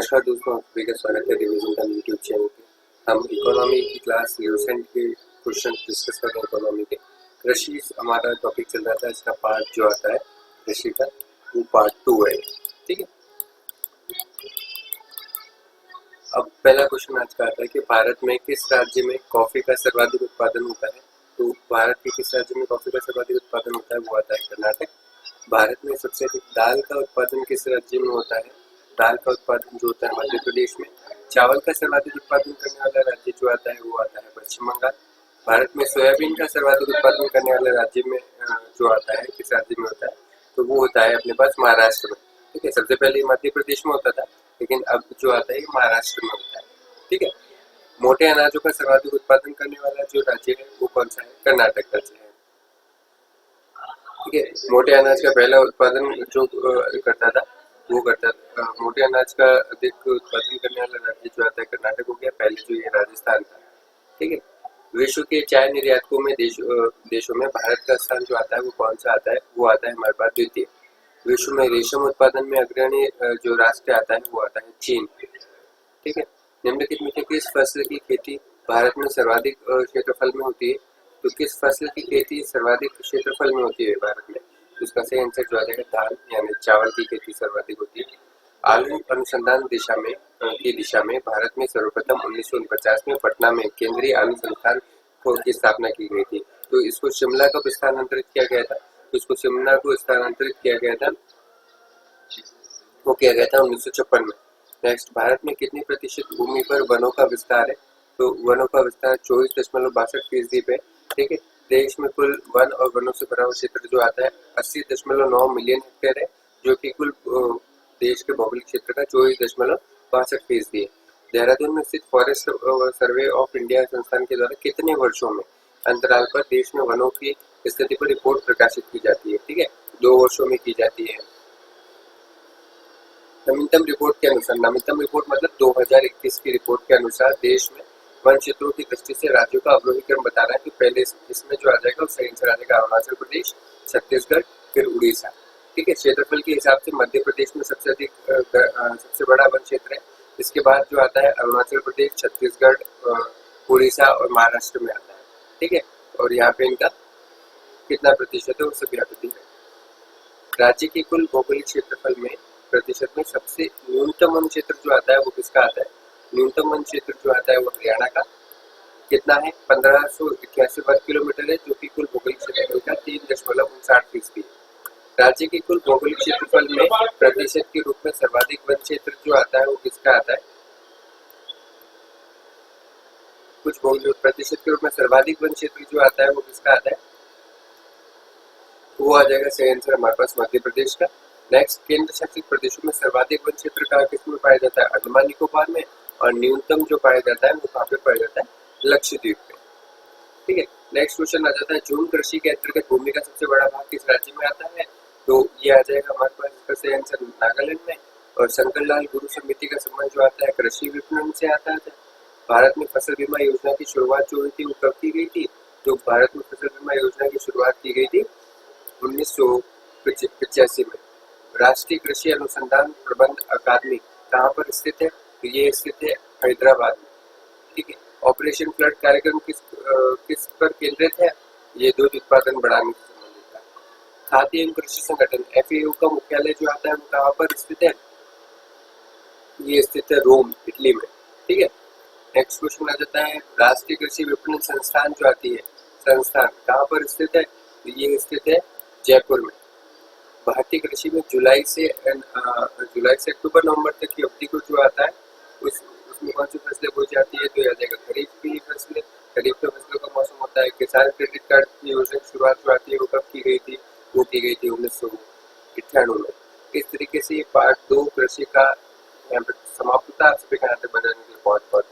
नमस्कार दोस्तों, आप सभी का स्वागत है रिवीजन टाइम यूट्यूब चैनल पे। हम इकोनॉमी की क्लास रिसेंट के क्वेश्चन डिस्कस कर रहे हैं इकोनॉमी के। कृषि हमारा टॉपिक चल रहा था, इसका पार्ट जो आता है कृषि का वो पार्ट 2 है। ठीक है, अब पहला क्वेश्चन आज का आता है कि भारत में किस राज्य में कॉफी का सर्वाधिक उत्पादन होता है। तो भारत के किस राज्य में कॉफी का सर्वाधिक उत्पादन होता है, वो आता है कर्नाटक। भारत में सबसे अधिक दाल का उत्पादन किस राज्य में होता है। दाल का उत्पादन जो होता है मध्य प्रदेश में। चावल का सर्वाधिक उत्पादन करने वाला राज्य जो आता है वो आता है पश्चिम बंगाल। भारत में सोयाबीन का सर्वाधिक उत्पादन करने वाले राज्य में जो आता है किस राज्य में होता है, तो वो होता है अपने पास महाराष्ट्र में। ठीक है, सबसे पहले मध्य प्रदेश में होता था, लेकिन अब जो आता है महाराष्ट्र में होता है। ठीक है, मोटे अनाजों का सर्वाधिक उत्पादन करने वाला जो राज्य है वो कौन सा है, कर्नाटक राज्य है। ठीक है, मोटे अनाज का पहला उत्पादन जो करता था वो मोटे अनाज का अधिक उत्पादन करने वाला राज्य जो आता है कर्नाटक हो गया। पहले जो ये राजस्थान था। ठीक है, विश्व के चाय निर्यातकों में देशों में भारत का स्थान जो आता है वो कौन सा आता है, वो आता है हमारे पास द्वितीय। विश्व में रेशम उत्पादन में अग्रणी जो राष्ट्र आता है वो आता है चीन। ठीक है, निम्नलिखित में से किस फसल की खेती भारत में सर्वाधिक क्षेत्रफल में होती है। तो किस फसल की खेती सर्वाधिक क्षेत्रफल में होती है भारत में, तो इसका सही आंसर जो आ जाएगा धान यानी चावल की खेती सर्वाधिक होती है। आलू अनुसंधान की दिशा में भारत में सर्वप्रथम 1949 में पटना में केंद्रीय आलू संस्थान की स्थापना की गई थी। तो इसको शिमला कब स्थानांतरित किया गया था, तो इसको शिमला को स्थानांतरित किया गया था, वो किया गया था 1956 में। नेक्स्ट, भारत में कितनी प्रतिशत भूमि पर वनों का विस्तार है, तो वनों का विस्तार 24.62% पे। ठीक है, देश में कुल वन और वनों से भरा हुआ क्षेत्र जो आता है 80.9 मिलियन हेक्टेयर है, जो कि कुल देश के भौगोलिक क्षेत्र का 24.62% है। देहरादून में स्थित फॉरेस्ट सर्वे ऑफ इंडिया संस्थान के द्वारा कितने वर्षों में अंतराल पर देश में वनों की स्थिति पर रिपोर्ट प्रकाशित की जाती है। ठीक है, 2 वर्षों में की जाती है। नवीनतम रिपोर्ट के अनुसार, नवीनतम रिपोर्ट मतलब 2021 की रिपोर्ट के अनुसार देश में वन क्षेत्रों की दृष्टि से राज्यों का अवरोहीकरण बता रहा है। तो पहले इसमें जो आ जाएगा उसका आंसर आ जाएगा अरुणाचल प्रदेश, छत्तीसगढ़, फिर उड़ीसा। ठीक है, क्षेत्रफल के हिसाब से मध्य प्रदेश में सबसे अधिक सबसे बड़ा वन क्षेत्र है। इसके बाद जो आता है अरुणाचल प्रदेश, छत्तीसगढ़, उड़ीसा और महाराष्ट्र में आता है। ठीक है, और यहाँ पे इनका कितना प्रतिशत है वो सब यहाँ पे दिया है। राज्य के कुल भौगोलिक क्षेत्रफल में प्रतिशत में सबसे न्यूनतम वन क्षेत्र जो आता है वो किसका आता है, न्यूनतम वन क्षेत्र जो आता है वो हरियाणा का। कितना है, 1588 वर्ग किलोमीटर है, जो कि कुल भौगोलिक क्षेत्रफल का 3.59% है। राज्य के कुल भौगोलिक क्षेत्रफल में प्रतिशत के रूप में सर्वाधिक वन क्षेत्र जो आता है वो किसका आता है, कुछ प्रतिशत के रूप में सर्वाधिक वन क्षेत्र जो आता है वो किसका आता है, वो आ जाएगा सही आंसर हमारे पास मध्य प्रदेश का। नेक्स्ट, केंद्र शासित प्रदेशों में सर्वाधिक वन क्षेत्र कहाँ किसमें पाया जाता है, अंडमान निकोबार में, और न्यूनतम जो पाया जाता है वो कहाँ पे पाया जाता है, लक्षद्वीप में। ठीक है, नेक्स्ट क्वेश्चन आ जाता है झूम कृषि के अंतर्गत भूमि का सबसे बड़ा भाग किस राज्य में आता है। तो ये आ जाएगा हमारे पास इसका सही आंसर नागालैंड में। और शंकरलाल गुरु समिति का संबंध जो आता है कृषि विपणन से आता है। भारत में फसल बीमा योजना की शुरुआत जो हुई थी वो कब की गई थी, तो भारत में फसल बीमा योजना की शुरुआत की गई थी 1985 में। राष्ट्रीय कृषि अनुसंधान प्रबंध अकादमी कहाँ पर स्थित है, तो ये स्थित है हैदराबाद में। ठीक है, ऑपरेशन फ्लड कार्यक्रम किस पर केंद्रित है, ये दूध उत्पादन बढ़ाने से संबंधित है। खाद्य एवं कृषि संगठन FAO का मुख्यालय जो आता है वो कहाँ पर स्थित है, ये स्थित है रोम, इटली में। ठीक है, नेक्स्ट क्वेश्चन आ जाता है राष्ट्रीय कृषि विपणन संस्थान जो आती है, संस्थान कहाँ पर स्थित है, तो ये स्थित है जयपुर में। भारतीय कृषि में जुलाई से अक्टूबर नवंबर तक की अवधि को जो आता है उसमें कौन सी फसलें बोई जाती है, तो आ जाएगा खरीफ की फसलें। खरीफ की फसलों का मौसम होता है। किसान क्रेडिट कार्ड की योजना की शुरुआत जो आती है वो कब की गई थी, वो की गई थी 1998 में। इस तरीके से पार्ट 2 कृषि का यहाँ पर समाप्त होता है। आप सभी का यहाँ तक बनाने के लिए बहुत बहुत